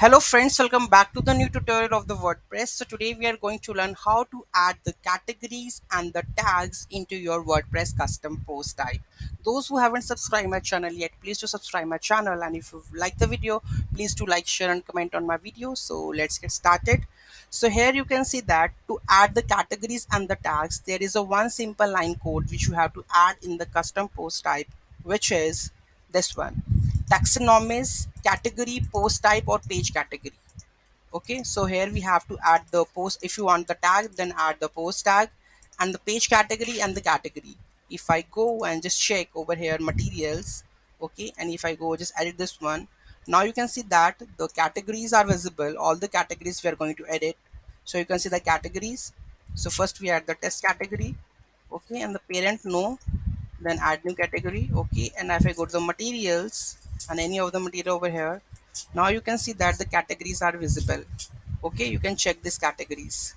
Hello friends, welcome back to the new tutorial of the WordPress. So today we are going to learn how to add the categories and the tags into your WordPress custom post type. Those who haven't subscribed my channel yet, please do subscribe my channel, and if you like the video, please do like, share and comment on my video. So let's get started. So here you can see that to add the categories and the tags, there is a one simple line code which you have to add in the custom post type, which is this one: taxonomies, category, post type or page category. Okay, so here we have to add the post. If you want the tag, then add the post tag and the page category and the category. If I go and just check over here materials, okay, and if I go just edit this one, now you can see that the categories are visible, all the categories we are going to edit. So you can see the categories. So first we add the test category, okay, and the parent no, then add new category, okay, and if I go to the materials and any of the material over here, now you can see that the categories are visible. Okay, you can check these categories,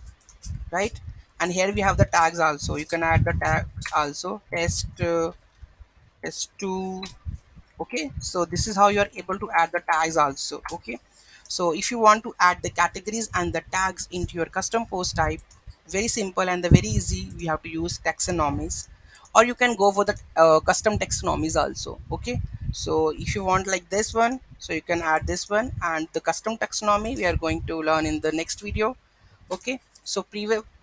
right? And here we have the tags also. You can add the tags also, test2. Okay, so this is how you are able to add the tags also. Okay, so if you want to add the categories and the tags into your custom post type, very simple and the very easy, we have to use taxonomies, or you can go for the custom taxonomies also. Okay, so if you want like this one, so you can add this one, and the custom taxonomy we are going to learn in the next video. Okay, so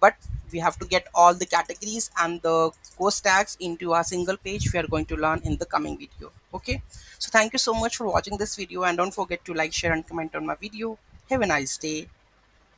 but we have to get all the categories and the post tags into a single page we are going to learn in the coming video. Okay, so thank you so much for watching this video, and don't forget to like, share and comment on my video. Have a nice day.